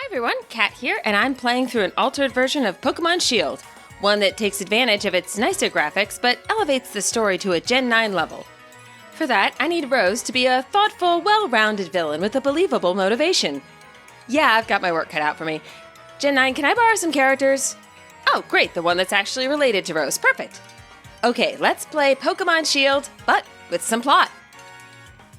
everyone, Kat here, and I'm playing through an altered version of Pokémon Shield, one that takes advantage of its nicer graphics but elevates the story to a Gen 9 level. For that, I need Rose to be a thoughtful, well-rounded villain with a believable motivation. Yeah, I've got my work cut out for me. Gen 9, can I borrow some characters? Oh, great, the one that's actually related to Rose. Perfect. Okay, let's play Pokémon Shield, but with some plot.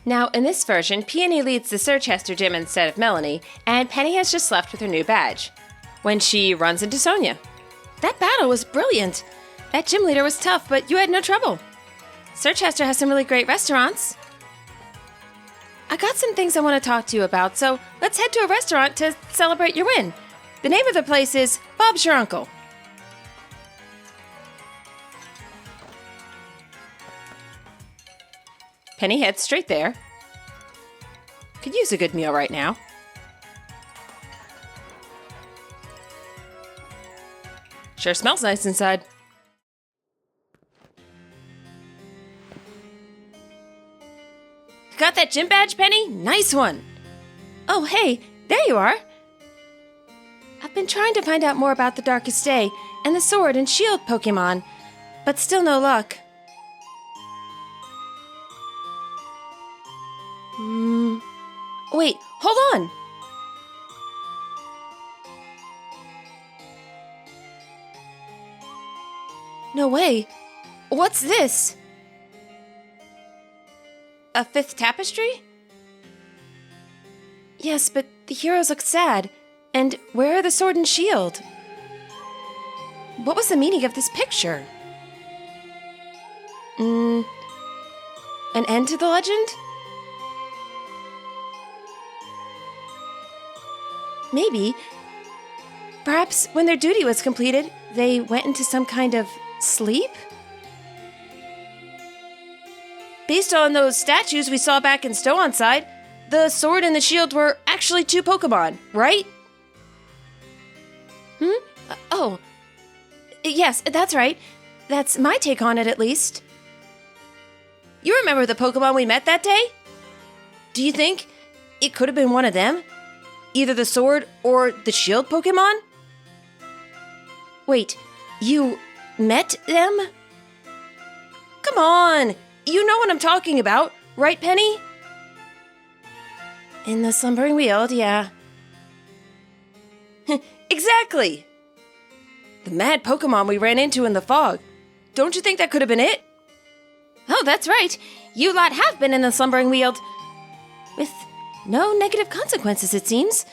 Now, in this version, Peony leads the Sirchester gym instead of Melanie, and Penny has just left with her new badge, when she runs into Sonia. That battle was brilliant. That gym leader was tough, but you had no trouble. Sirchester has some really great restaurants. I got some things I want to talk to you about, so let's head to a restaurant to celebrate your win. The name of the place is Bob's Your Uncle. Penny heads straight there. Could use a good meal right now. Sure smells nice inside. Got that gym badge, Penny? Nice one. Oh, hey, there you are. I've been trying to find out more about the Darkest Day and the Sword and Shield Pokémon, but still no luck. Wait, hold on! No way. What's this? A fifth tapestry? Yes, but the heroes look sad. And where are the sword and shield? What was the meaning of this picture? An end to the legend? Maybe. Perhaps when their duty was completed, they went into some kind of sleep? Based on those statues we saw back in Stow-on-Side, the sword and the shield were actually two Pokemon, right? Oh. Yes, that's right. That's my take on it, at least. You remember the Pokemon we met that day? Do you think it could have been one of them? Either the sword or the shield Pokemon? Wait, you met them? Come on! You know what I'm talking about, right, Penny? In the Slumbering Weald, yeah. Exactly! The mad Pokemon we ran into in the fog. Don't you think that could have been it? Oh, that's right. You lot have been in the Slumbering Weald. With no negative consequences, it seems.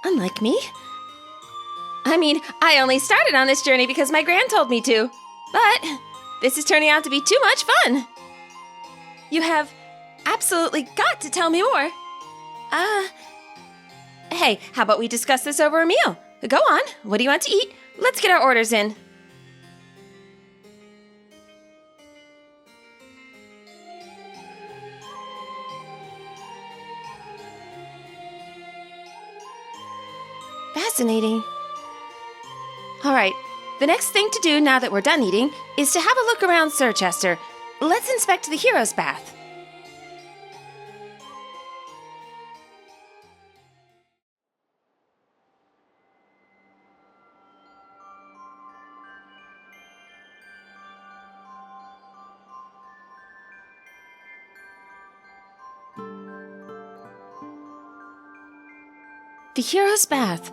Unlike me. I mean, I only started on this journey because my gran told me to. But this is turning out to be too much fun. You have absolutely got to tell me more. Hey, how about we discuss this over a meal? Go on. What do you want to eat? Let's get our orders in. Fascinating. All right, the next thing to do now that we're done eating is to have a look around Sirchester. Let's inspect the hero's bath. The hero's bath.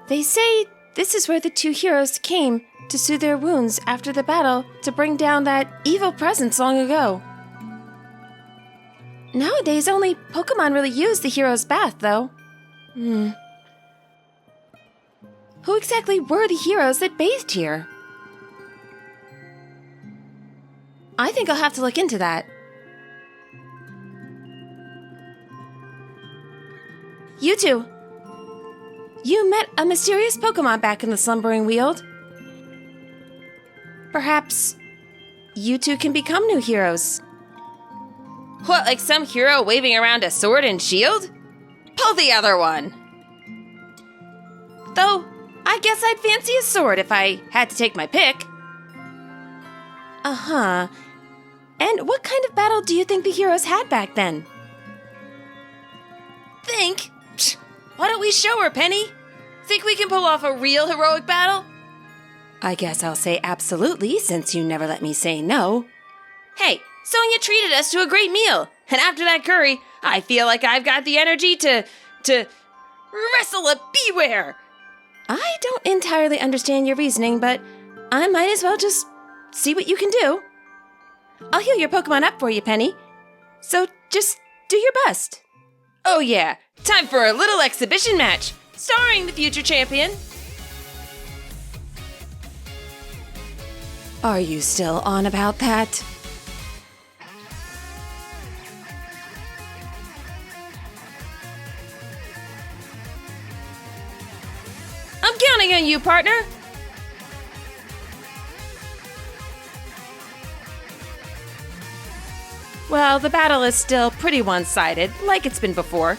They say this is where the two heroes came to soothe their wounds after the battle to bring down that evil presence long ago. Nowadays, only Pokemon really use the hero's bath, though. Who exactly were the heroes that bathed here? I think I'll have to look into that. You two. You met a mysterious Pokemon back in the Slumbering Weald. Perhaps you two can become new heroes. What, like some hero waving around a sword and shield? Pull the other one! Though, I guess I'd fancy a sword if I had to take my pick. Uh-huh. And what kind of battle do you think the heroes had back then? Think? Psh, Why don't we show her, Penny? Think we can pull off a real heroic battle? I guess I'll say absolutely, since you never let me say no. Hey, Sonia treated us to a great meal, and after that curry, I feel like I've got the energy to wrestle a beware. I don't entirely understand your reasoning, but I might as well just see what you can do. I'll heal your Pokemon up for you, Penny. So just do your best. Oh yeah, time for a little exhibition match, starring the future champion. Are you still on about that? I'm counting on you, partner. Well, the battle is still pretty one-sided, like it's been before.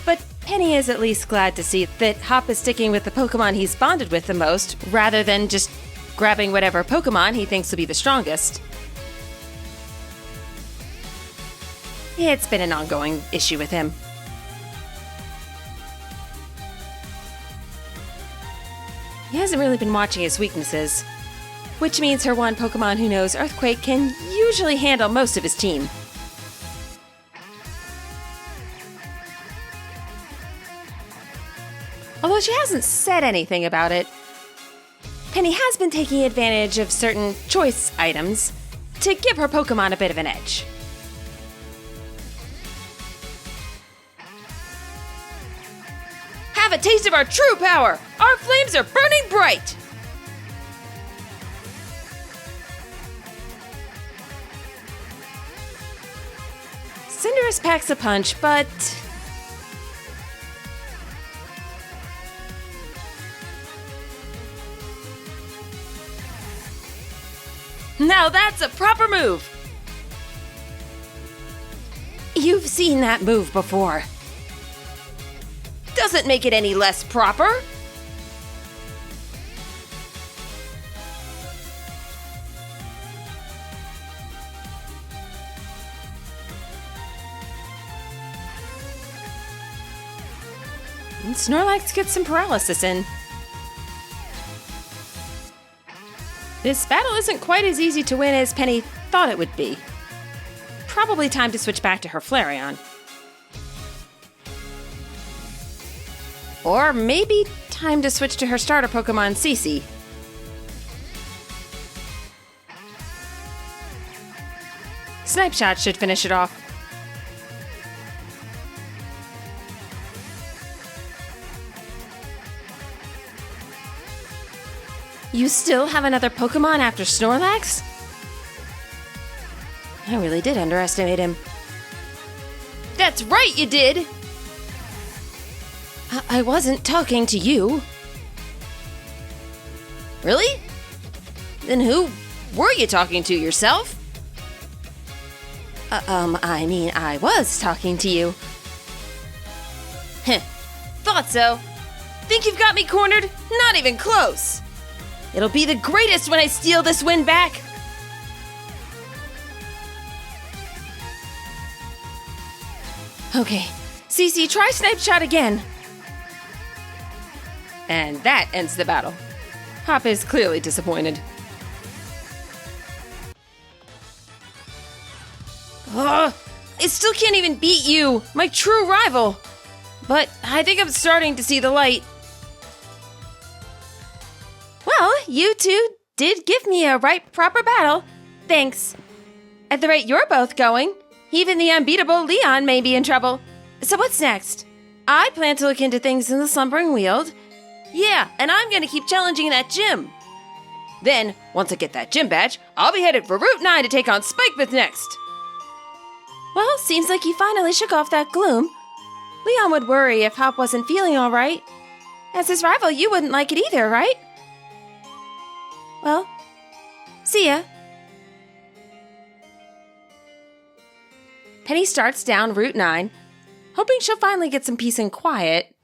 But Penny is at least glad to see that Hop is sticking with the Pokemon he's bonded with the most, rather than just grabbing whatever Pokemon he thinks will be the strongest. It's been an ongoing issue with him. He hasn't really been watching his weaknesses, which means her one Pokemon who knows Earthquake can usually handle most of his team. Although she hasn't said anything about it, Penny has been taking advantage of certain choice items to give her Pokemon a bit of an edge. Have a taste of our true power! Our flames are burning bright! Cinderace packs a punch, but... now that's a proper move! You've seen that move before. Doesn't make it any less proper. And Snorlax gets some paralysis in. This battle isn't quite as easy to win as Penny thought it would be. Probably time to switch back to her Flareon. Or maybe time to switch to her starter Pokemon, Cece. Snipe Shot should finish it off. You still have another Pokemon after Snorlax? I really did underestimate him. That's right, you did! I wasn't talking to you. Really? Then who were you talking to, yourself? I mean, I was talking to you. Heh, thought so. Think you've got me cornered? Not even close. It'll be the greatest when I steal this win back. Okay, Cece, try Snipe Shot again. And that ends the battle. Hop is clearly disappointed. Ugh, I still can't even beat you, my true rival. But I think I'm starting to see the light. Well, you two did give me a right proper battle. Thanks. At the rate you're both going, even the unbeatable Leon may be in trouble. So what's next? I plan to look into things in the Slumbering Weald. Yeah, and I'm gonna keep challenging that gym. Then, once I get that gym badge, I'll be headed for Route 9 to take on Spikemuth next. Well, seems like you finally shook off that gloom. Leon would worry if Hop wasn't feeling alright. As his rival, you wouldn't like it either, right? Well, see ya. Penny starts down Route 9, hoping she'll finally get some peace and quiet.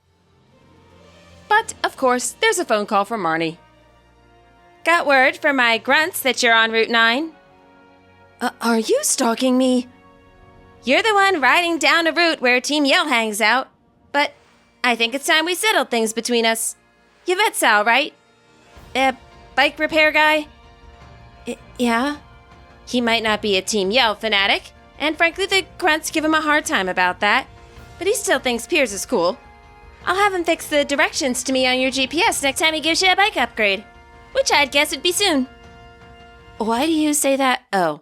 But, of course, there's a phone call from Marnie. Got word from my grunts that you're on Route 9. Are you stalking me? You're the one riding down a route where Team Yell hangs out. But I think it's time we settled things between us. You met Sal, right? Bike repair guy? Yeah? He might not be a Team Yell fanatic, and frankly the grunts give him a hard time about that. But he still thinks Piers is cool. I'll have him fix the directions to me on your GPS next time he gives you a bike upgrade. Which I'd guess would be soon. Why do you say that? Oh.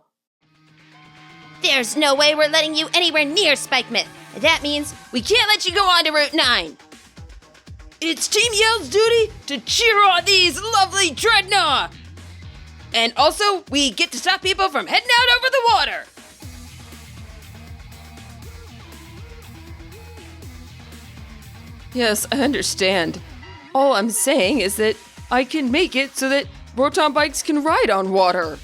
There's no way we're letting you anywhere near Spikemuth. That means we can't let you go on to Route 9. It's Team Yell's duty to cheer on these lovely Dreadnought. And also, we get to stop people from heading out over the water. Yes, I understand. All I'm saying is that I can make it so that Rotom bikes can ride on water.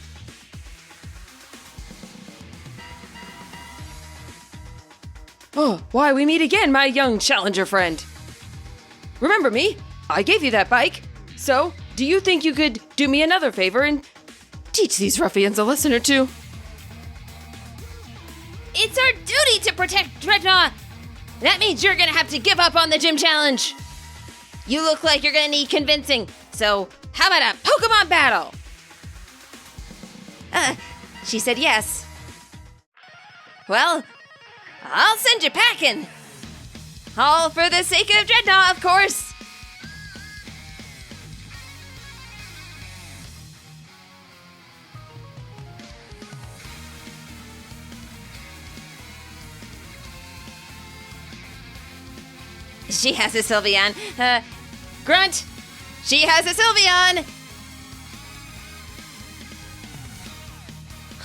Oh, why we meet again, my young challenger friend. Remember me? I gave you that bike. So, do you think you could do me another favor and teach these ruffians a lesson or two? It's our duty to protect Dreadnought. That means you're gonna have to give up on the gym challenge. You look like you're gonna need convincing, so how about a Pokemon battle? She said yes. Well, I'll send you packing. All for the sake of Dreadnought, of course. She has a Sylveon. Grunt! She has a Sylveon!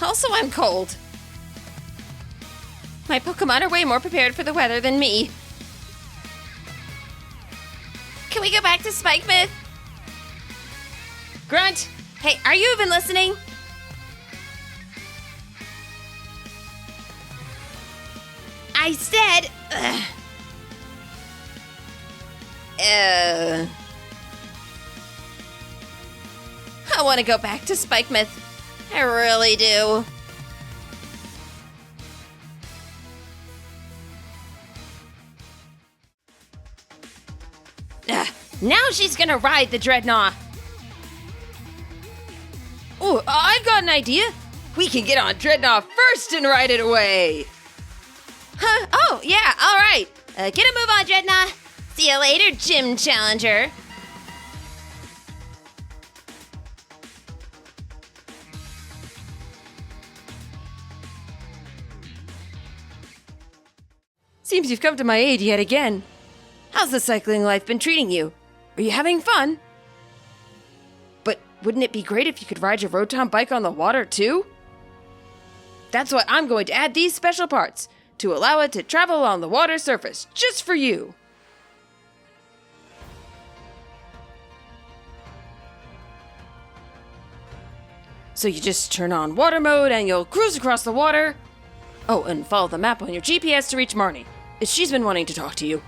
Also, I'm cold. My Pokemon are way more prepared for the weather than me. Can we go back to Spikemuth? Grunt! Hey, are you even listening? I said... I want to go back to Spikemuth. I really do. Now she's gonna ride the Dreadnought. Oh, I've got an idea. We can get on Dreadnought first and ride it away. Huh? Oh, yeah, all right. Get a move on, Dreadnought. See you later, Gym Challenger. Seems you've come to my aid yet again. How's the cycling life been treating you? Are you having fun? But wouldn't it be great if you could ride your Rotom bike on the water too? That's why I'm going to add these special parts to allow it to travel on the water surface just for you. So you just turn on water mode and you'll cruise across the water. Oh, and follow the map on your GPS to reach Marnie. She's been wanting to talk to you.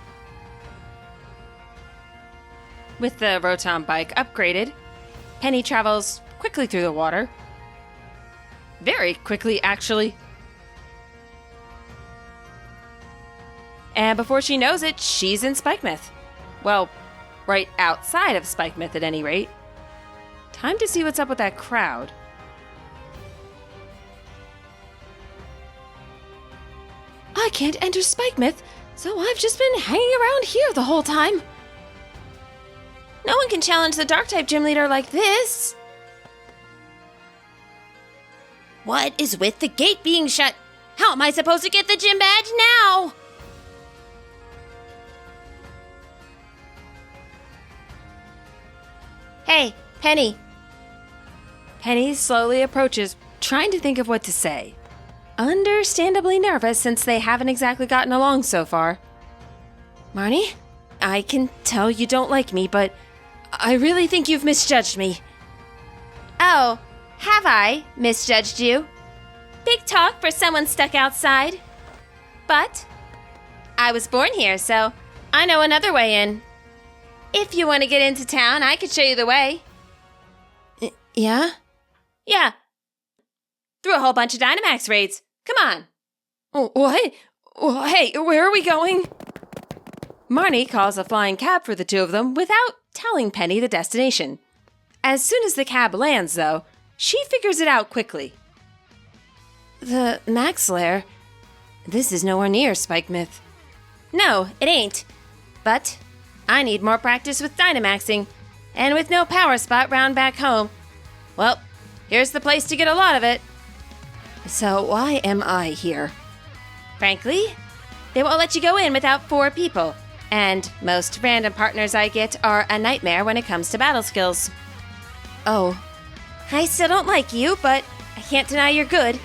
With the Rotom bike upgraded, Penny travels quickly through the water. Very quickly, actually. And before she knows it, she's in Spikemuth. Well, right outside of Spikemuth at any rate. Time to see what's up with that crowd. I can't enter Spikemuth, so I've just been hanging around here the whole time. No one can challenge the Dark-type gym leader like this. What is with the gate being shut? How am I supposed to get the gym badge now? Hey, Penny. Penny slowly approaches, trying to think of what to say. Understandably nervous since they haven't exactly gotten along so far. Marnie, I can tell you don't like me, but I really think you've misjudged me. Oh, have I misjudged you? Big talk for someone stuck outside. But I was born here, so I know another way in. If you want to get into town, I could show you the way. Yeah? Yeah. Through a whole bunch of Dynamax raids. Come on. What? Hey, where are we going? Marnie calls a flying cab for the two of them without telling Penny the destination. As soon as the cab lands, though, she figures it out quickly. The Max Lair? This is nowhere near Spikemuth. No, it ain't. But I need more practice with Dynamaxing, and with no power spot round back home, well, here's the place to get a lot of it. So why am I here? Frankly, they won't let you go in without 4 people, and most random partners I get are a nightmare when it comes to battle skills. Oh, I still don't like you, but I can't deny you're good.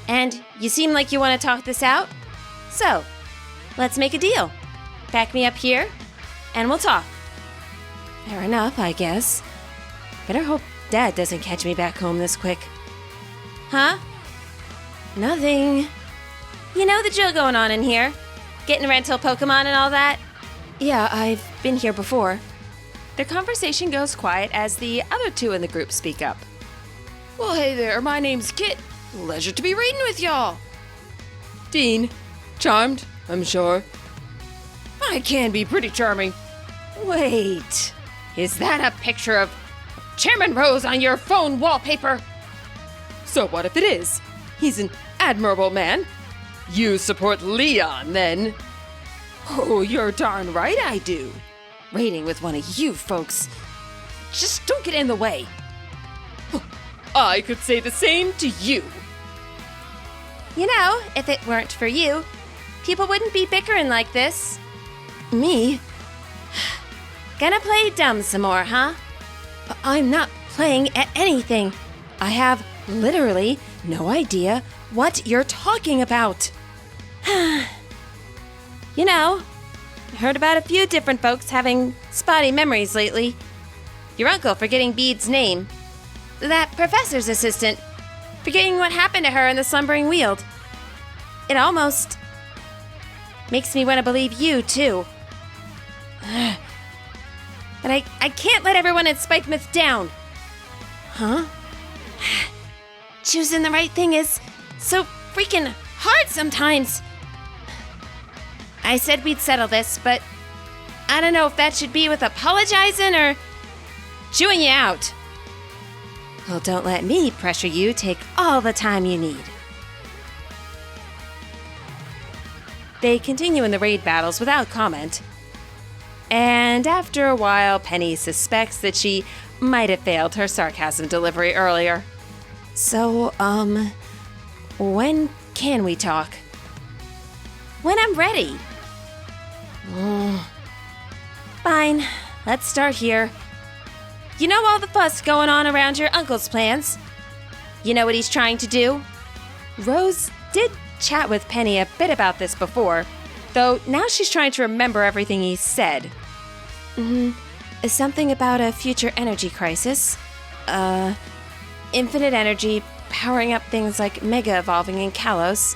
And you seem like you want to talk this out. So, let's make a deal. Back me up here, and we'll talk. Fair enough, I guess. Better hope Dad doesn't catch me back home this quick. Huh? Nothing. You know the drill going on in here? Getting rental Pokemon and all that? Yeah, I've been here before. Their conversation goes quiet as the other two in the group speak up. Well, hey there, my name's Kit. Pleasure to be reading with y'all. Dean. Charmed, I'm sure. I can be pretty charming. Wait, is that a picture of Chairman Rose on your phone wallpaper? So what if it is? He's an admirable man. You support Leon, then? Oh, you're darn right I do. Raiding with one of you folks. Just don't get in the way. I could say the same to you. You know, if it weren't for you, people wouldn't be bickering like this. Me? Gonna play dumb some more, huh? I'm not playing at anything. I have literally no idea what you're talking about. You know, I heard about a few different folks having spotty memories lately. Your uncle forgetting Bede's name. That professor's assistant forgetting what happened to her in the Slumbering Weald. It almost makes me want to believe you, too. But I can't let everyone at Spikemuth down. Huh? Choosing the right thing is so freaking hard sometimes. I said we'd settle this, but I don't know if that should be with apologizing or chewing you out. Well, don't let me pressure you. Take all the time you need. They continue in the raid battles without comment. And after a while, Penny suspects that she might have failed her sarcasm delivery earlier. So, when can we talk? When I'm ready. Fine, let's start here. You know all the fuss going on around your uncle's plans? You know what he's trying to do? Rose did chat with Penny a bit about this before, though now she's trying to remember everything he said. Something about a future energy crisis. Infinite energy powering up things like Mega Evolving in Kalos,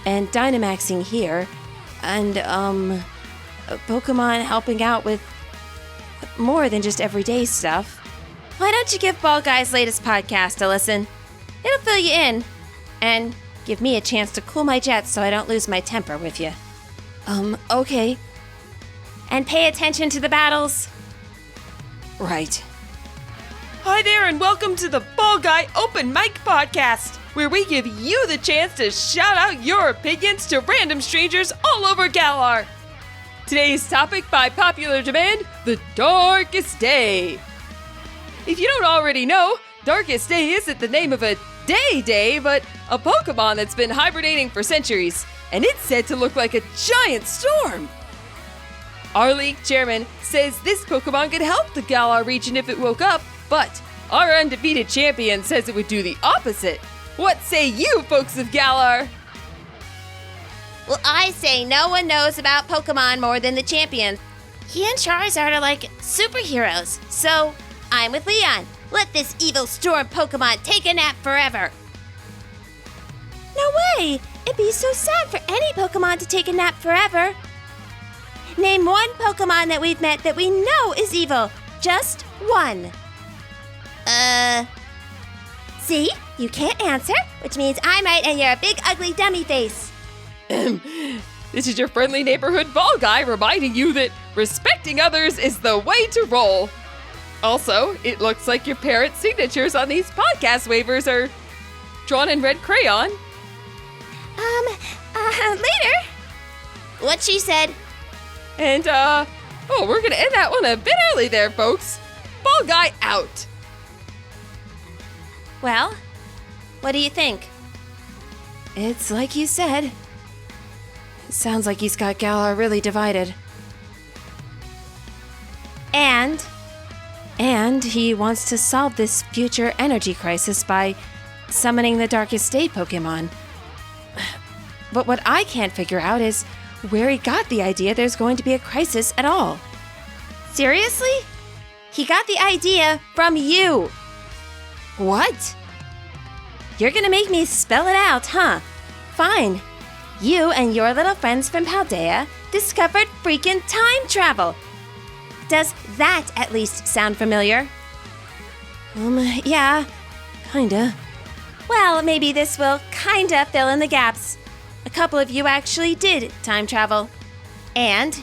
and Dynamaxing here, and, Pokemon helping out with more than just everyday stuff. Why don't you give Ball Guy's latest podcast a listen? It'll fill you in, and give me a chance to cool my jets so I don't lose my temper with you. Okay. And pay attention to the battles. Right. Hi there, and welcome to the Ball Guy Open Mic Podcast, where we give you the chance to shout out your opinions to random strangers all over Galar. Today's topic, by popular demand, the Darkest Day. If you don't already know, Darkest Day isn't the name of a day, but a Pokemon that's been hibernating for centuries, and it's said to look like a giant storm. Our league chairman says this Pokemon could help the Galar region if it woke up, but our undefeated champion says it would do the opposite. What say you, folks of Galar? Well, I say no one knows about Pokemon more than the champion. He and Charizard are like superheroes, so I'm with Leon. Let this evil storm Pokemon take a nap forever. No way! It'd be so sad for any Pokemon to take a nap forever. Name one Pokemon that we've met that we know is evil. Just one. See? You can't answer, which means I'm right and you're a big ugly dummy face. This is your friendly neighborhood ball guy reminding you that respecting others is the way to roll. Also, it looks like your parents' signatures on these podcast waivers are drawn in red crayon. Later. What she said. And, we're gonna end that one a bit early there, folks. Ball guy out. Well, what do you think? It's like you said. It sounds like he's got Galar really divided. And he wants to solve this future energy crisis by summoning the Darkest State Pokémon. But what I can't figure out is where he got the idea there's going to be a crisis at all. Seriously? He got the idea from you. What? You're gonna make me spell it out, huh? Fine. You and your little friends from Paldea discovered freaking time travel. Does that at least sound familiar? Yeah, kinda. Well, maybe this will kinda fill in the gaps. A couple of you actually did time travel. And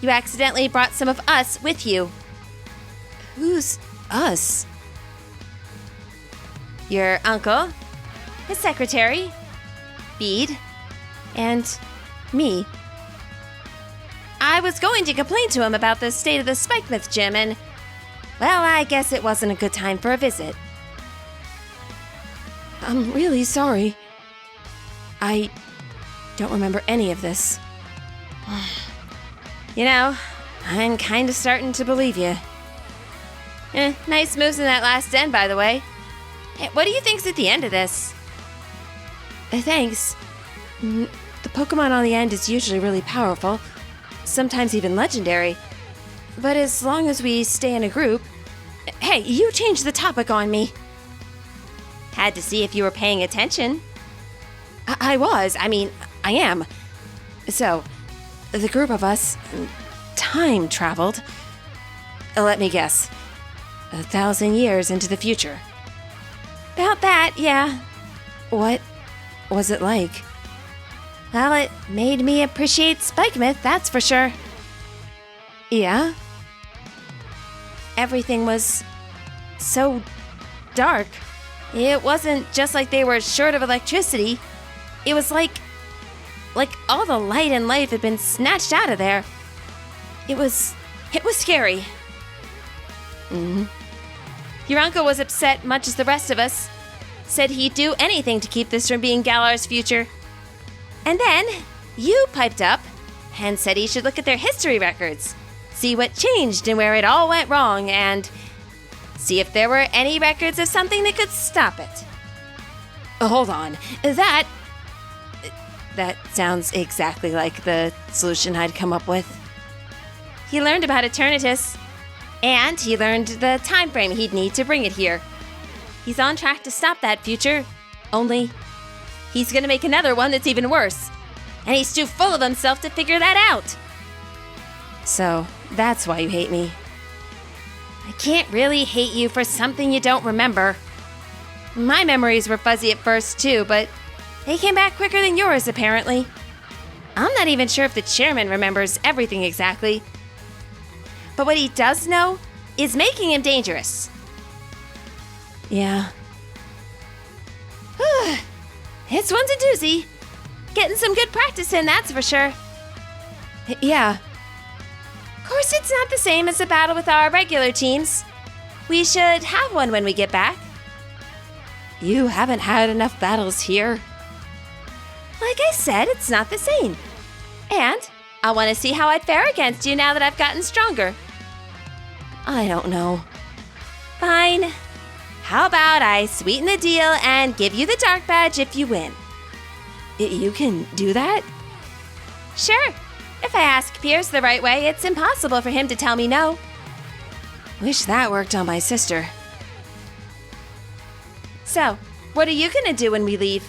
you accidentally brought some of us with you. Who's us? Your uncle, his secretary, Bede, and me. I was going to complain to him about the state of the Spikemuth gym and, well, I guess it wasn't a good time for a visit. I'm really sorry. I don't remember any of this. You know, I'm kinda starting to believe you. Nice moves in that last den, by the way. Hey, what do you think's at the end of this? Thanks. The Pokemon on the end is usually really powerful, sometimes even legendary. But as long as we stay in a group... Hey, you changed the topic on me. Had to see if you were paying attention. I was. I mean, I am. So, the group of us time traveled. Let me guess. 1,000 years into the future. About that, yeah. What was it like? Well, it made me appreciate Spikemuth, that's for sure. Yeah? Everything was so dark. It wasn't just like they were short of electricity. It was like all the light and life had been snatched out of there. It was scary. Mm-hmm. Your uncle was upset, much as the rest of us. Said he'd do anything to keep this from being Galar's future. And then you piped up and said he should look at their history records, see what changed and where it all went wrong, and see if there were any records of something that could stop it. Hold on. That sounds exactly like the solution I'd come up with. He learned about Eternatus, and he learned the time frame he'd need to bring it here. He's on track to stop that future, only he's gonna make another one that's even worse. And he's too full of himself to figure that out. So, that's why you hate me. I can't really hate you for something you don't remember. My memories were fuzzy at first too, but they came back quicker than yours, apparently. I'm not even sure if the chairman remembers everything exactly. But what he does know is making him dangerous. Yeah. It's one's a doozy. Getting some good practice in, that's for sure. Yeah. Of course, it's not the same as a battle with our regular teams. We should have one when we get back. You haven't had enough battles here. Like I said, it's not the same. And I want to see how I'd fare against you now that I've gotten stronger. I don't know. Fine. How about I sweeten the deal and give you the dark badge if you win? You can do that? Sure. If I ask Piers the right way, it's impossible for him to tell me no. Wish that worked on my sister. So, what are you gonna do when we leave?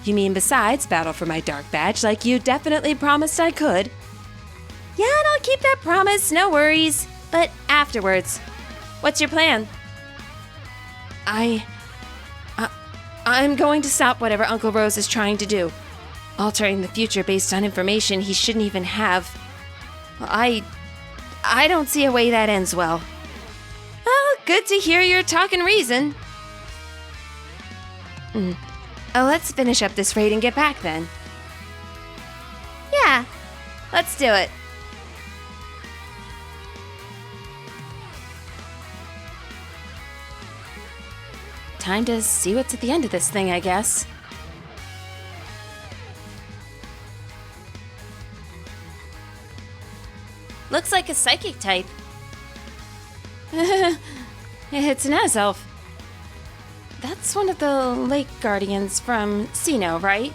You mean besides battle for my dark badge, like you definitely promised I could? Yeah, and I'll keep that promise, no worries. But afterwards, what's your plan? I'm going to stop whatever Uncle Rose is trying to do. altering the future based on information he shouldn't even have. I don't see a way that ends well. Well, good to hear you're talking reason. Let's finish up this raid and get back then. Yeah, let's do it. Time to see what's at the end of this thing, I guess. Looks like a psychic type. It's an Azelf. That's one of the lake guardians from Sinnoh, right?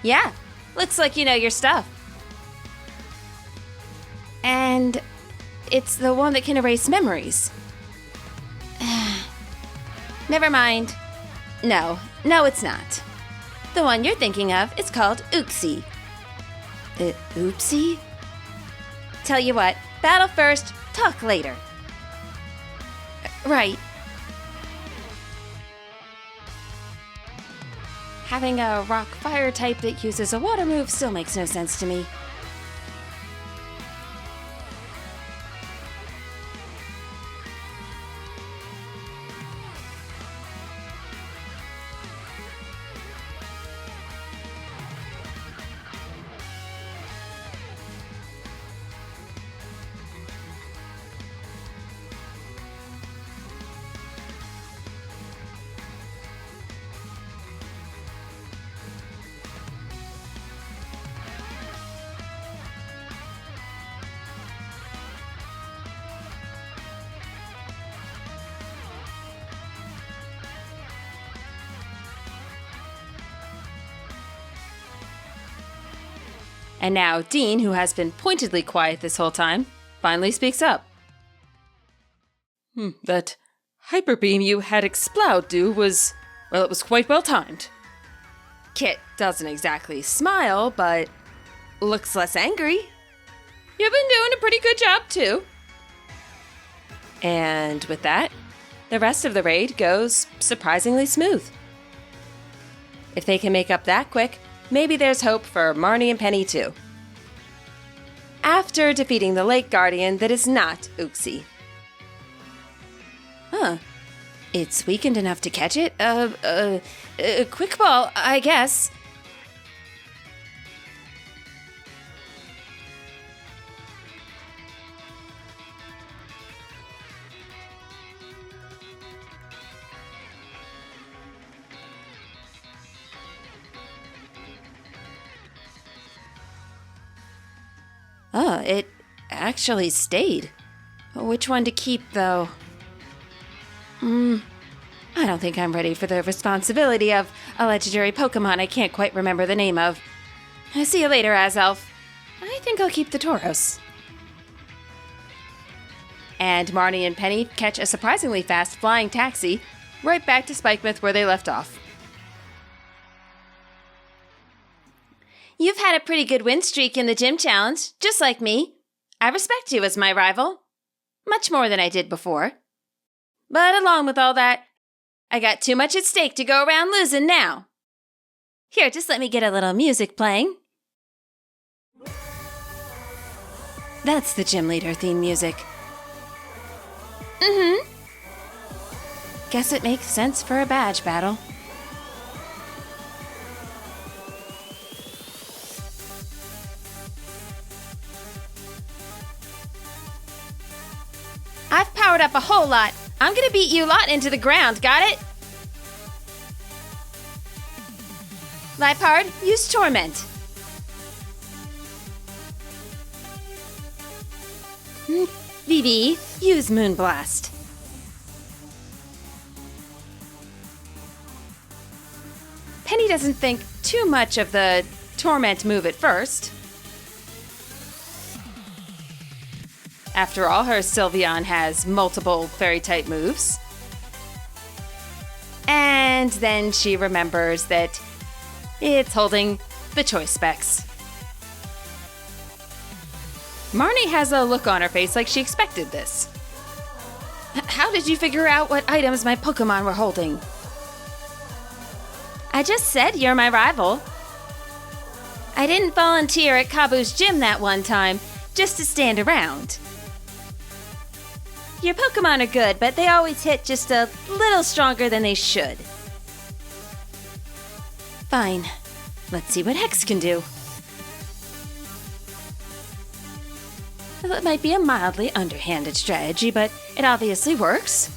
Yeah, looks like you know your stuff. And it's the one that can erase memories. Never mind. No, it's not. The one you're thinking of is called Uxie. Oopsie? Tell you what, battle first, talk later. Right. Having a rock-fire type that uses a water move still makes no sense to me. And now Dean, who has been pointedly quiet this whole time, finally speaks up. That hyper beam you had Exploud do was, well, it was quite well timed. Kit doesn't exactly smile, but looks less angry. You've been doing a pretty good job, too. And with that, the rest of the raid goes surprisingly smooth. If they can make up that quick, maybe there's hope for Marnie and Penny too. After defeating the Lake Guardian that is not Uxie. It's weakened enough to catch it? Quick ball, I guess. It actually stayed. Which one to keep, though? I don't think I'm ready for the responsibility of a legendary Pokemon I can't quite remember the name of. See you later, Azelf. I think I'll keep the Tauros. And Marnie and Penny catch a surprisingly fast flying taxi right back to Spikemuth where they left off. You've had a pretty good win streak in the gym challenge, just like me. I respect you as my rival. Much more than I did before. But along with all that, I got too much at stake to go around losing now. Here, just let me get a little music playing. That's the gym leader theme music. Guess it makes sense for a badge battle. I've powered up a whole lot. I'm gonna beat you lot into the ground, got it? Lipard, use Torment. VV, use Moonblast. Penny doesn't think too much of the Torment move at first. After all, her Sylveon has multiple fairy-type moves. And then she remembers that it's holding the choice specs. Marnie has a look on her face like she expected this. How did you figure out what items my Pokemon were holding? I just said you're my rival. I didn't volunteer at Kabu's gym that one time, just to stand around. Your Pokemon are good, but they always hit just a little stronger than they should. Fine. Let's see what Hex can do. Well, it might be a mildly underhanded strategy, but it obviously works.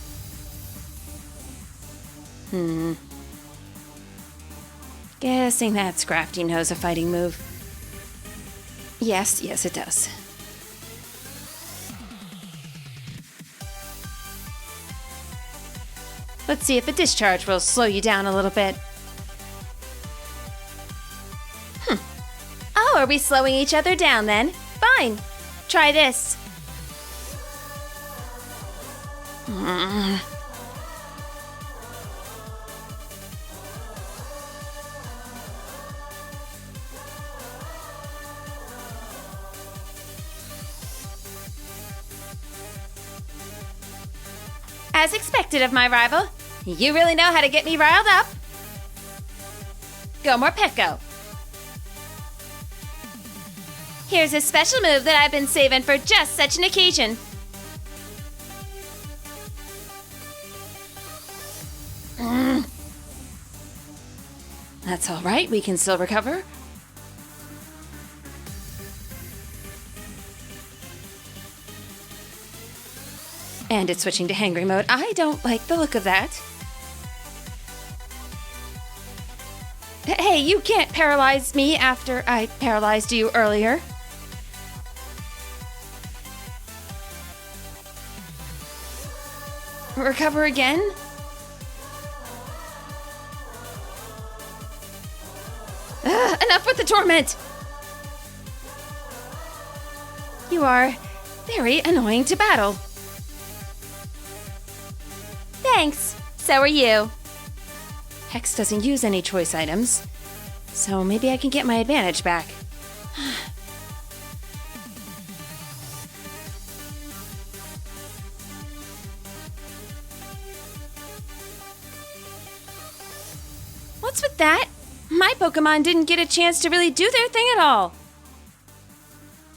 Guessing that Scrafty knows a fighting move. Yes, it does. Let's see if a discharge will slow you down a little bit. Oh, are we slowing each other down then? Fine. Try this. As expected of my rival, you really know how to get me riled up. Go more Petco. Here's a special move that I've been saving for just such an occasion. That's all right, we can still recover. And it's switching to hangry mode. I don't like the look of that. Hey, you can't paralyze me after I paralyzed you earlier. Recover again? Enough with the torment! You are very annoying to battle. Thanks. So are you. Hex doesn't use any choice items, so maybe I can get my advantage back. What's with that? My Pokemon didn't get a chance to really do their thing at all.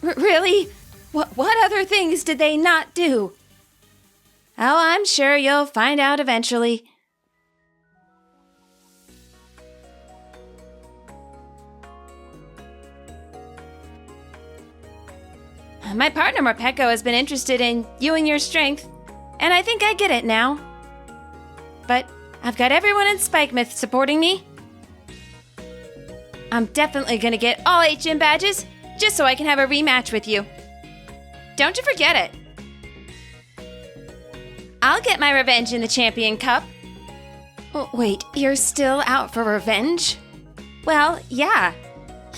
Really? What other things did they not do? Oh, I'm sure you'll find out eventually. My partner Morpeko has been interested in you and your strength, and I think I get it now. But I've got everyone in Spikemuth supporting me. I'm definitely gonna get all 8 gym badges just so I can have a rematch with you. Don't you forget it. I'll get my revenge in the Champion Cup. Oh, wait, you're still out for revenge? Well, yeah.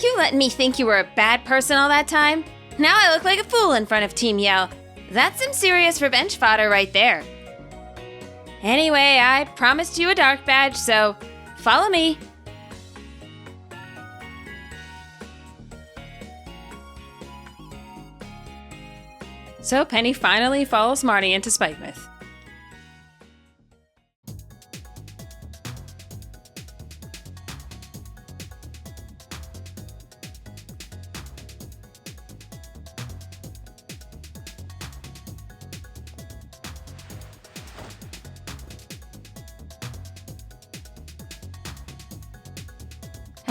You let me think you were a bad person all that time? Now I look like a fool in front of Team Yell. That's some serious revenge fodder right there. Anyway, I promised you a dark badge, so follow me. So Penny finally follows Marnie into Spikemuth.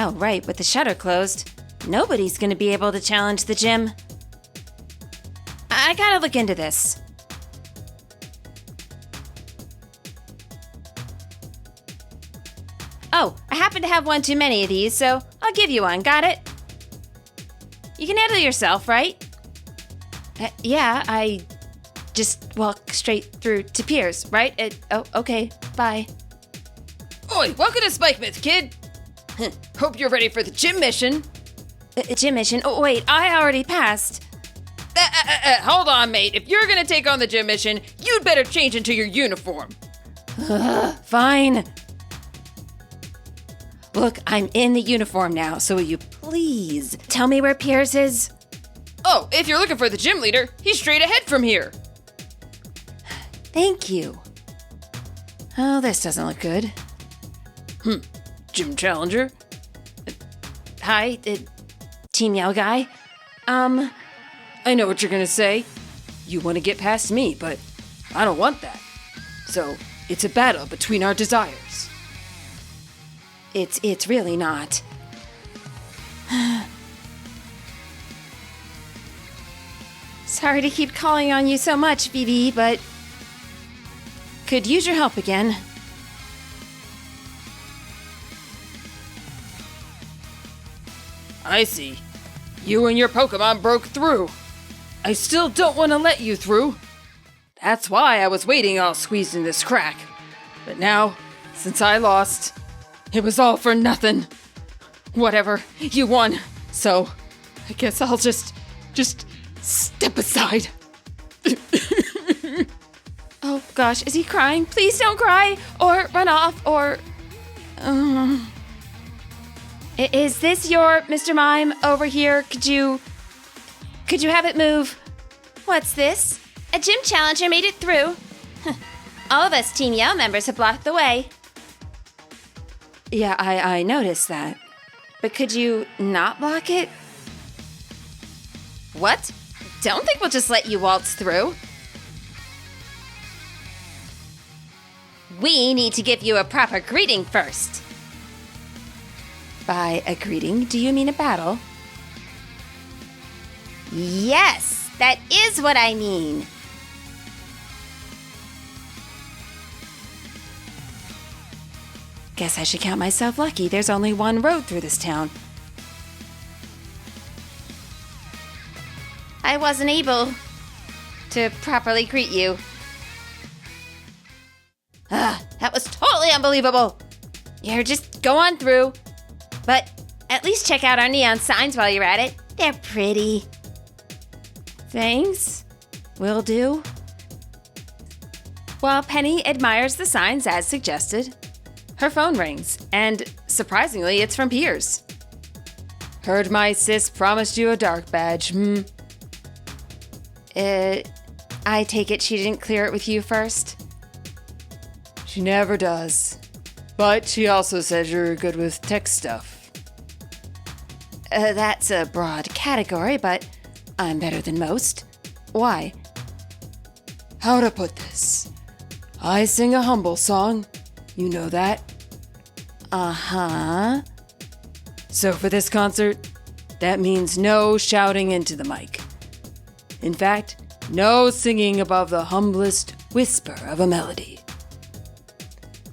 Oh, right, with the shutter closed, nobody's gonna be able to challenge the gym. I gotta look into this. Oh, I happen to have one too many of these, so I'll give you one, got it? You can handle yourself, right? Yeah, I just walk straight through to Piers, right? Oh, okay, bye. Oi, welcome to Spikemuth, kid! Hope you're ready for the gym mission. Gym mission? Oh, wait, I already passed. Hold on, mate. If you're gonna take on the gym mission, you'd better change into your uniform. Fine. Look, I'm in the uniform now, so will you please tell me where Piers is? Oh, if you're looking for the gym leader, he's straight ahead from here. Thank you. Oh, this doesn't look good. Gym Challenger. Hi, Team Yell guy. I know what you're gonna say. You want to get past me, but I don't want that. So, it's a battle between our desires. It's really not. Sorry to keep calling on you so much, Vivi, but could use your help again. I see. You and your Pokemon broke through. I still don't want to let you through. That's why I was waiting all squeezed in this crack. But now, since I lost, it was all for nothing. Whatever, you won. So, I guess I'll just step aside. Oh gosh, is he crying? Please don't cry, or run off, or... Is this your Mr. Mime over here? Could you have it move? What's this? A gym challenger made it through. All of us Team Yell members have blocked the way. Yeah, I noticed that. But could you not block it? What? Don't think we'll just let you waltz through. We need to give you a proper greeting first. By a greeting, do you mean a battle? Yes, that is what I mean. Guess I should count myself lucky. There's only one road through this town. I wasn't able to properly greet you. That was totally unbelievable. Here, just go on through. But at least check out our neon signs while you're at it. They're pretty. Thanks. Will do. While Penny admires the signs as suggested, her phone rings, and surprisingly, it's from Piers. Heard my sis promised you a dark badge, I take it she didn't clear it with you first? She never does. But she also says you're good with tech stuff. That's a broad category, but I'm better than most. Why? How to put this? I sing a humble song. You know that? Uh-huh. So for this concert, that means no shouting into the mic. In fact, no singing above the humblest whisper of a melody.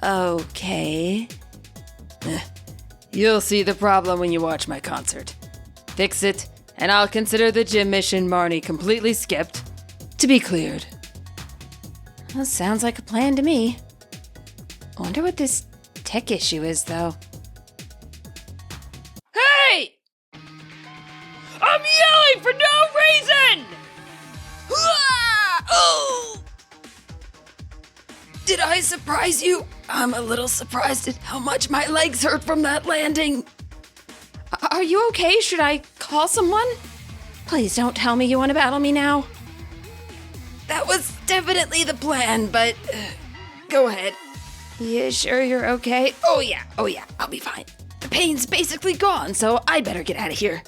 Okay. You'll see the problem when you watch my concert. Fix it, and I'll consider the gym mission Marnie completely skipped to be cleared. That sounds like a plan to me. I wonder what this tech issue is, though. Hey! I'm yelling for no reason! Oh! Did I surprise you? I'm a little surprised at how much my legs hurt from that landing. Are you okay? Should I call someone? Please don't tell me you want to battle me now. That was definitely the plan, but go ahead. You sure you're okay? Oh yeah, I'll be fine. The pain's basically gone, so I better get out of here.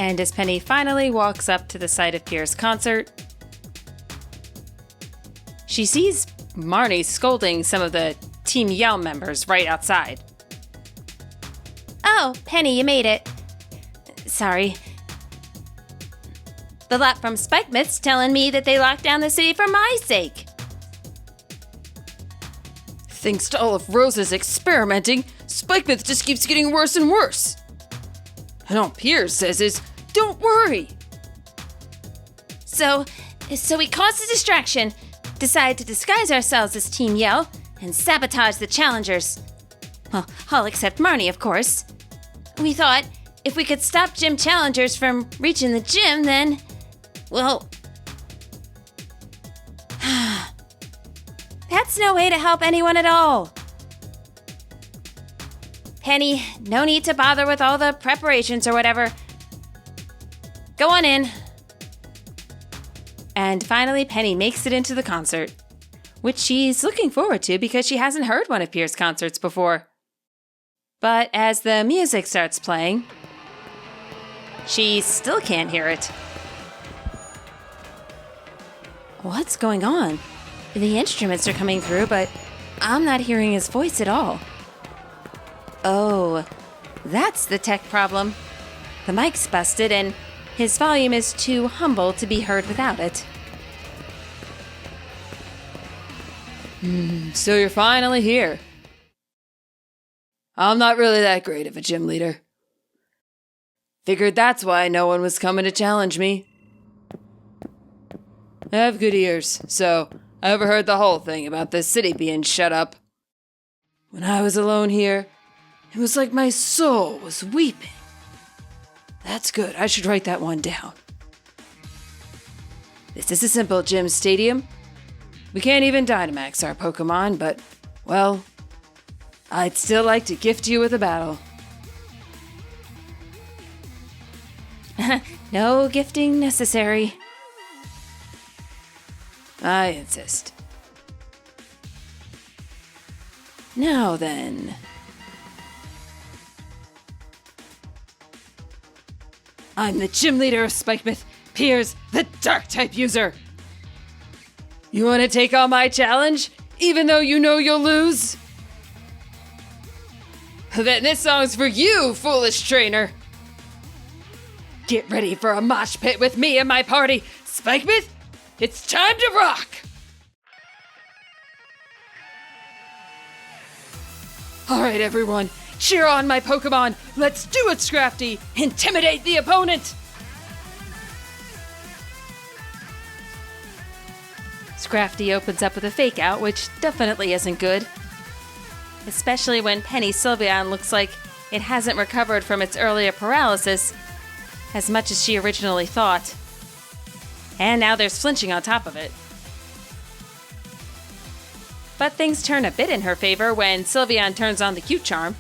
And as Penny finally walks up to the site of Piers' concert, she sees Marnie scolding some of the Team Yell members right outside. Oh, Penny, you made it. Sorry. The lot from Spikemuth's telling me that they locked down the city for my sake. Thanks to all of Rose's experimenting, Spikemuth just keeps getting worse and worse. And all Piers says is, don't worry. So we caused a distraction, decided to disguise ourselves as Team Yell, and sabotage the challengers. Well, all except Marnie, of course. We thought if we could stop gym challengers from reaching the gym, then, well... That That's no way to help anyone at all. Penny, no need to bother with all the preparations or whatever. Go on in. And finally, Penny makes it into the concert, which she's looking forward to because she hasn't heard one of Piers' concerts before. But as the music starts playing, she still can't hear it. What's going on? The instruments are coming through, but I'm not hearing his voice at all. Oh, that's the tech problem. The mic's busted and his volume is too humble to be heard without it. So you're finally here. I'm not really that great of a gym leader. Figured that's why no one was coming to challenge me. I have good ears, so I overheard the whole thing about this city being shut up. When I was alone here, it was like my soul was weeping. That's good, I should write that one down. This is a simple gym stadium. We can't even Dynamax our Pokémon, but, well, I'd still like to gift you with a battle. No gifting necessary. I insist. Now then. I'm the gym leader of Spikemuth, Piers, the Dark-type user. You want to take on my challenge, even though you know you'll lose? Then this song's for you, foolish trainer. Get ready for a mosh pit with me and my party. Spikemuth, it's time to rock! Alright, everyone. Cheer on my Pokémon! Let's do it, Scrafty! Intimidate the opponent! Scrafty opens up with a fake out, which definitely isn't good. Especially when Penny Sylveon looks like it hasn't recovered from its earlier paralysis as much as she originally thought. And now there's flinching on top of it. But things turn a bit in her favor when Sylveon turns on the cute charm.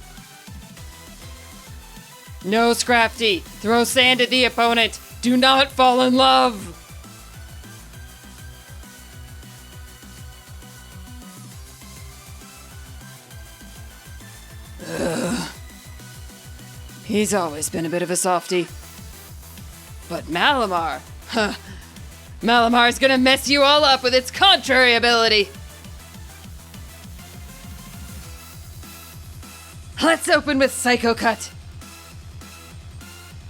No, Scrafty! Throw sand at the opponent! Do not fall in love! He's always been a bit of a softie. But Malamar, Malamar's gonna mess you all up with its contrary ability! Let's open with Psycho Cut!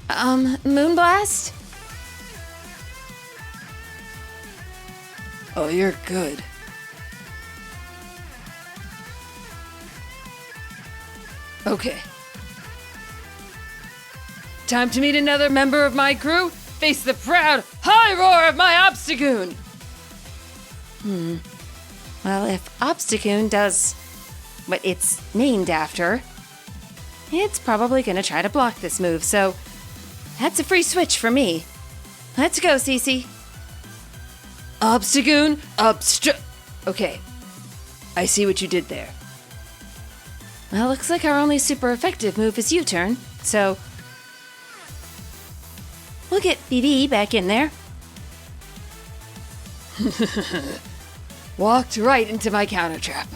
Moonblast? Oh, you're good. Okay. Time to meet another member of my crew. Face the proud high roar of my Obstagoon. Well, if Obstagoon does what it's named after, it's probably gonna try to block this move, so that's a free switch for me. Let's go, Cece. Obstagoon, Okay. I see what you did there. Well, looks like our only super effective move is U-turn, so we'll get BB back in there. Walked right into my counter trap.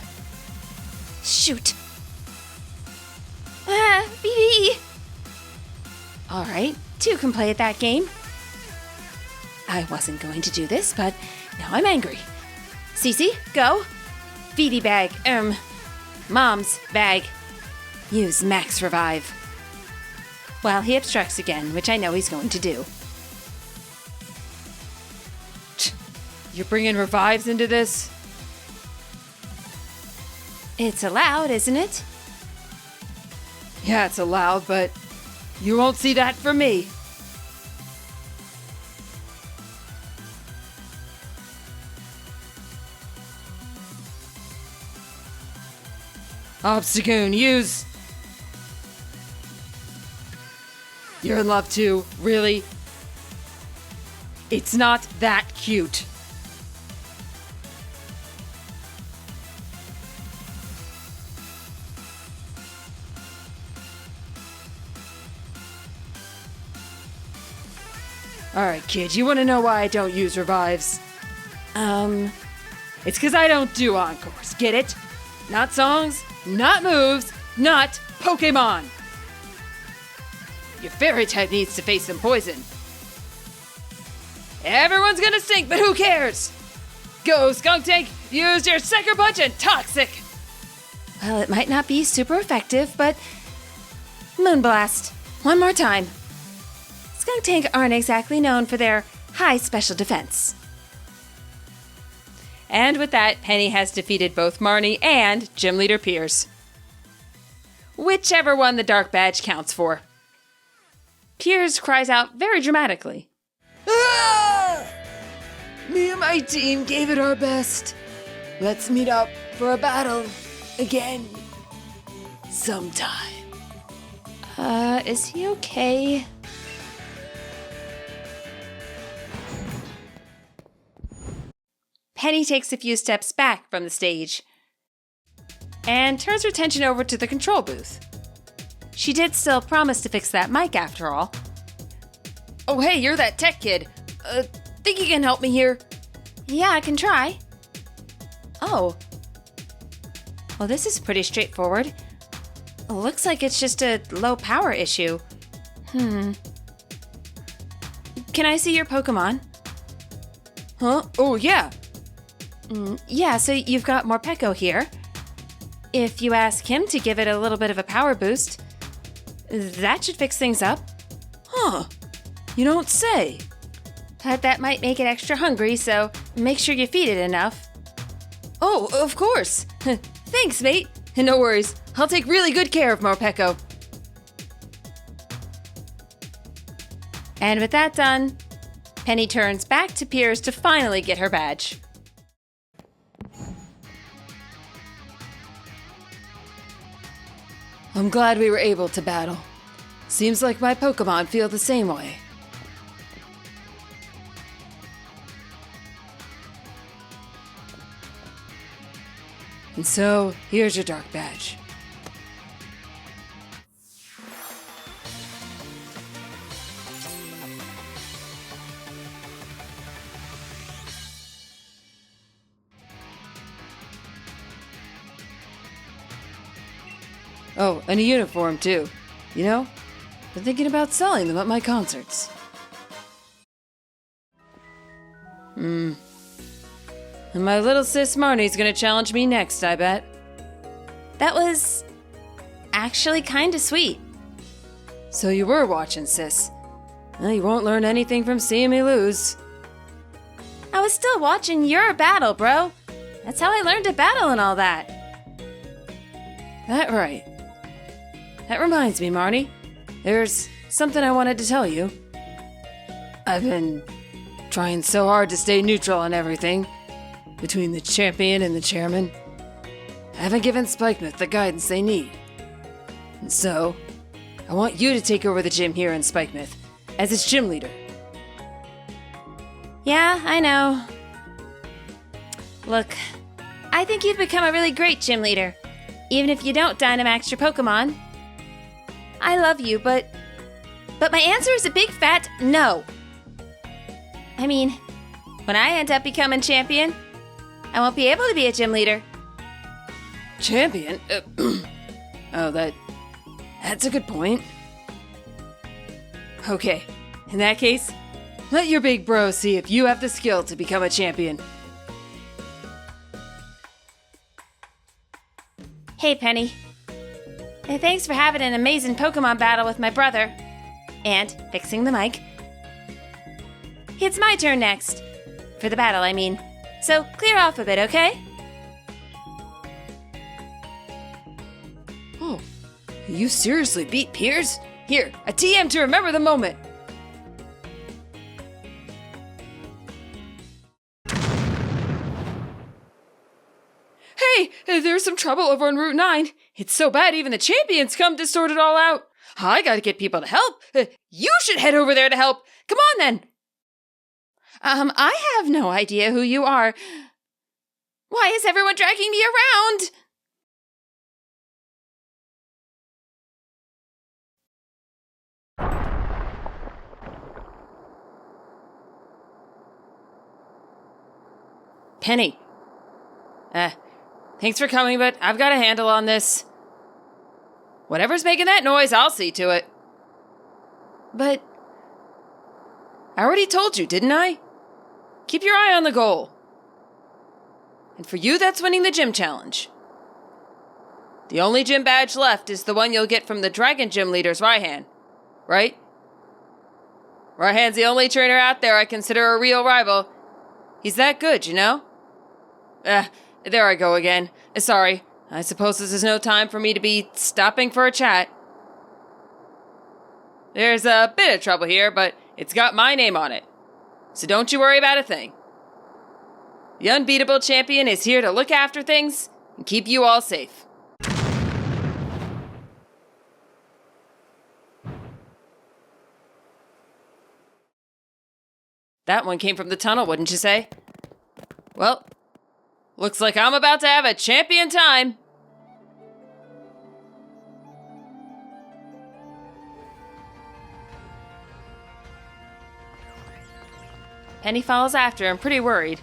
Shoot. Ah, BB! Alright, two can play at that game. I wasn't going to do this, but now I'm angry. Cece, go. VD bag, Mom's bag. Use Max Revive. Well, he obstructs again, which I know he's going to do. You're bringing revives into this? It's allowed, isn't it? Yeah, it's allowed, but you won't see that from me. Obstagoon, use! You're in love too, really? It's not that cute. Alright, kid, you want to know why I don't use revives? It's because I don't do encores, get it? Not songs, not moves, not Pokemon! Your fairy type needs to face some poison. Everyone's gonna stink, but who cares? Go, Skunk Tank! Use your Sucker Punch and Toxic! Well, it might not be super effective, but Moonblast. One more time. Skunk Tank aren't exactly known for their high special defense. And with that, Penny has defeated both Marnie and Gym Leader Piers. Whichever one the Dark Badge counts for. Piers cries out very dramatically. Ah! Me and my team gave it our best. Let's meet up for a battle again sometime. Is he okay? Penny takes a few steps back from the stage and turns her attention over to the control booth. She did still promise to fix that mic after all. Oh, hey, you're that tech kid. Think you can help me here? Yeah, I can try. Oh. Well, this is pretty straightforward. Looks like it's just a low power issue. Can I see your Pokemon? Huh? Oh, yeah. Yeah, so you've got Morpeko here. If you ask him to give it a little bit of a power boost, that should fix things up. Huh. You don't say. But that might make it extra hungry, so make sure you feed it enough. Oh, of course. Thanks, mate. No worries. I'll take really good care of Morpeko. And with that done, Penny turns back to Piers to finally get her badge. I'm glad we were able to battle. Seems like my Pokemon feel the same way. And so, here's your Dark Badge. Oh, and a uniform, too. You know, been thinking about selling them at my concerts. And my little sis Marnie's gonna challenge me next, I bet. That was actually kinda sweet. So you were watching, sis. Well, you won't learn anything from seeing me lose. I was still watching your battle, bro. That's how I learned to battle and all that. That right. That reminds me, Marnie. There's something I wanted to tell you. I've been trying so hard to stay neutral on everything, between the champion and the chairman. I haven't given Spikemuth the guidance they need. And so, I want you to take over the gym here in Spikemuth, as its gym leader. Yeah, I know. Look, I think you've become a really great gym leader, even if you don't Dynamax your Pokemon. I love you, but my answer is a big fat no. I mean, when I end up becoming champion, I won't be able to be a gym leader. Champion? Oh, that's a good point. Okay, in that case, let your big bro see if you have the skill to become a champion. Hey, Penny. Hey, thanks for having an amazing Pokemon battle with my brother. And fixing the mic. It's my turn next. For the battle, I mean. So clear off a bit, okay? Oh, you seriously beat Piers? Here, a TM to remember the moment. Hey, there's some trouble over on Route 9. It's so bad even the champions come to sort it all out. I gotta get people to help. You should head over there to help. Come on then. I have no idea who you are. Why is everyone dragging me around? Penny. Thanks for coming, but I've got a handle on this. Whatever's making that noise, I'll see to it. But I already told you, didn't I? Keep your eye on the goal. And for you, that's winning the gym challenge. The only gym badge left is the one you'll get from the Dragon Gym leader's Raihan, right? Raihan's the only trainer out there I consider a real rival. He's that good, you know? There I go again. Sorry, I suppose this is no time for me to be stopping for a chat. There's a bit of trouble here, but it's got my name on it. So don't you worry about a thing. The unbeatable champion is here to look after things and keep you all safe. That one came from the tunnel, wouldn't you say? Well, looks like I'm about to have a champion time. Penny follows after, I'm pretty worried.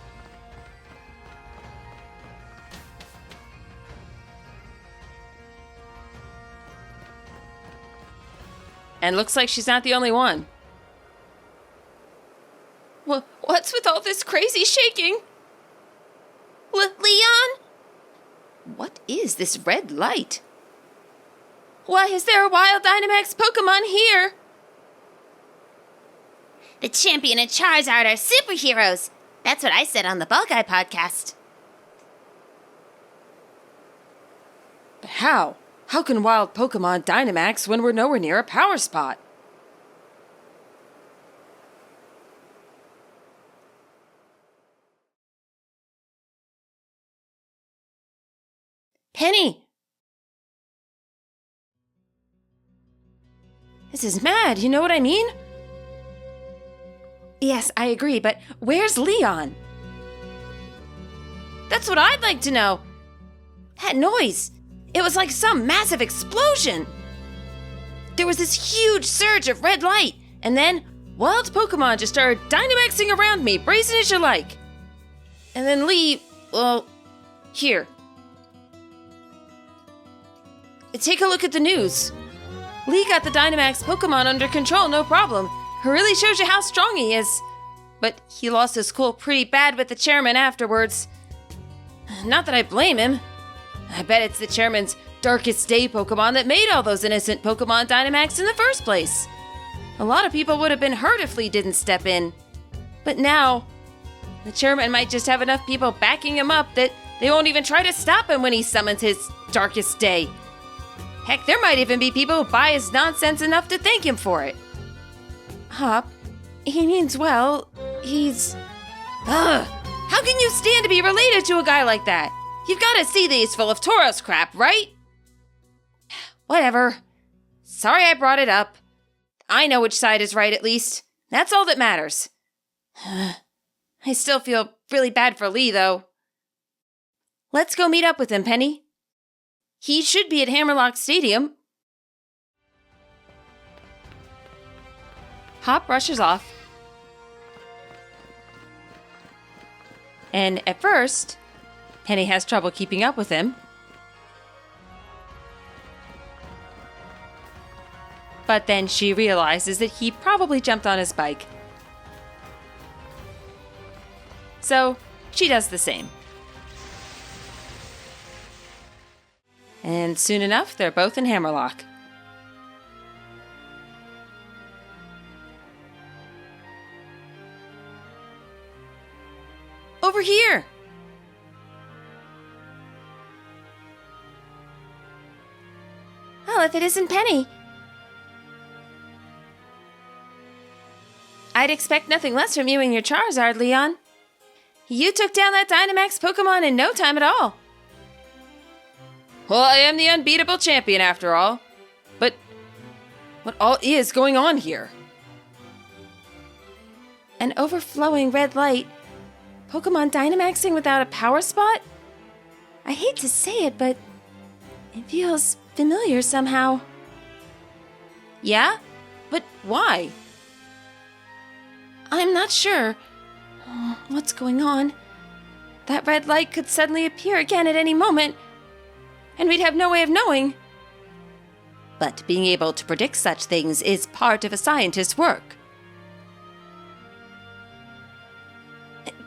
And looks like she's not the only one. What's with all this crazy shaking? Leon? What is this red light? Why is there a wild Dynamax Pokemon here? The champion and Charizard are superheroes. That's what I said on the Ball Guy podcast. But how? How can wild Pokemon Dynamax when we're nowhere near a power spot? Penny! This is mad, you know what I mean? Yes, I agree, but where's Leon? That's what I'd like to know. That noise, it was like some massive explosion. There was this huge surge of red light, and then wild Pokemon just started Dynamaxing around me, brazen as you like. And then Lee, well, here. Take a look at the news. Lee got the Dynamax Pokemon under control, no problem. It really shows you how strong he is. But he lost his cool pretty bad with the chairman afterwards. Not that I blame him. I bet it's the chairman's Darkest Day Pokemon that made all those innocent Pokemon Dynamax in the first place. A lot of people would have been hurt if Lee didn't step in. But now, the chairman might just have enough people backing him up that they won't even try to stop him when he summons his Darkest Day. Heck, there might even be people who buy his nonsense enough to thank him for it. Hop, he means well, he's... Ugh! How can you stand to be related to a guy like that? You've got to see that he's full of Tauros crap, right? Whatever. Sorry I brought it up. I know which side is right, at least. That's all that matters. I still feel really bad for Lee, though. Let's go meet up with him, Penny. He should be at Hammerlock Stadium. Hop rushes off. And at first, Penny has trouble keeping up with him. But then she realizes that he probably jumped on his bike. So she does the same. And soon enough, they're both in Hammerlock. Over here! Well, if it isn't Penny. I'd expect nothing less from you and your Charizard, Leon. You took down that Dynamax Pokemon in no time at all. Well, I am the unbeatable champion after all. But what all is going on here? An overflowing red light. Pokemon Dynamaxing without a power spot? I hate to say it, but it feels familiar somehow. Yeah? But why? I'm not sure. What's going on? that red light could suddenly appear again at any moment, and we'd have no way of knowing. But being able to predict such things is part of a scientist's work.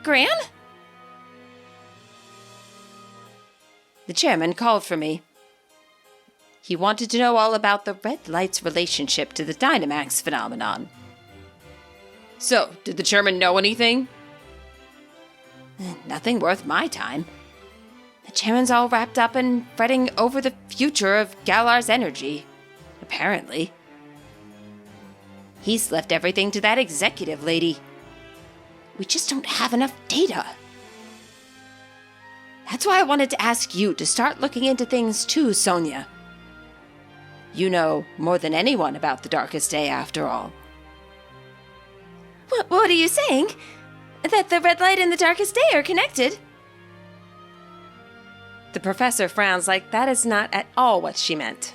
Gran? The chairman called for me. He wanted to know all about the red light's relationship to the Dynamax phenomenon. So, did the chairman know anything? Nothing worth my time. The chairman's all wrapped up in fretting over the future of Galar's energy, apparently. He's left everything to that executive lady. We just don't have enough data. That's why I wanted to ask you to start looking into things too, Sonia. You know more than anyone about the Darkest Day, after all. What are you saying? That the red light and the darkest day are connected? The professor frowns like that is not at all what she meant.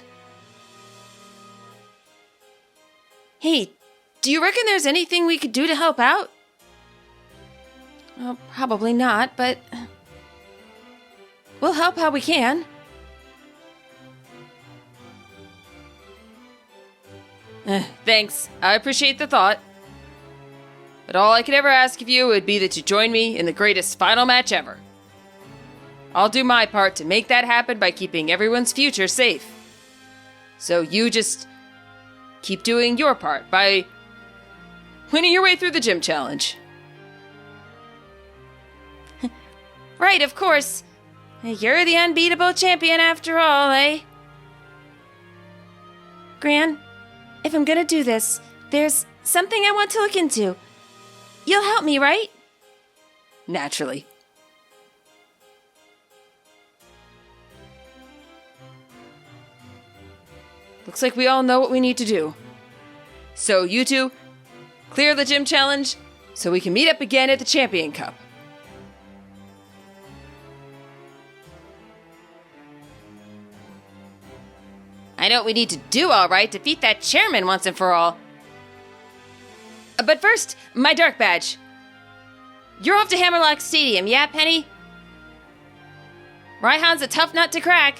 Hey, do you reckon there's anything we could do to help out? Well, probably not, but we'll help how we can. Thanks. I appreciate the thought. But all I could ever ask of you would be that you join me in the greatest final match ever. I'll do my part to make that happen by keeping everyone's future safe. So you just keep doing your part by winning your way through the gym challenge. Right, of course. You're the unbeatable champion after all, eh? Gran, if I'm gonna do this, there's something I want to look into. You'll help me, right? Naturally. Looks like we all know what we need to do. So you two, clear the gym challenge so we can meet up again at the Champion Cup. I know what we need to do, all right. Defeat that chairman once and for all. But first, my Dark Badge. You're off to Hammerlock Stadium, yeah, Penny? Raihan's a tough nut to crack.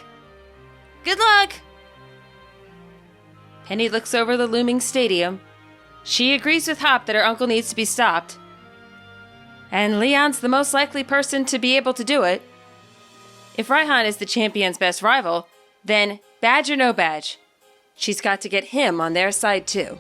Good luck! Penny looks over the looming stadium. She agrees with Hop that her uncle needs to be stopped. And Leon's the most likely person to be able to do it. If Raihan is the champion's best rival, then badge or no badge, she's got to get him on their side too.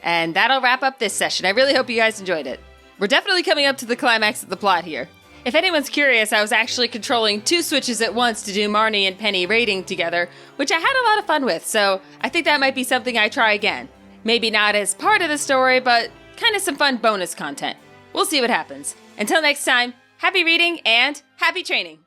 And that'll wrap up this session. I really hope you guys enjoyed it. We're definitely coming up to the climax of the plot here. If anyone's curious, I was actually controlling 2 switches at once to do Marnie and Penny raiding together, which I had a lot of fun with, so I think that might be something I try again. Maybe not as part of the story, but kind of some fun bonus content. We'll see what happens. Until next time, happy reading and happy training!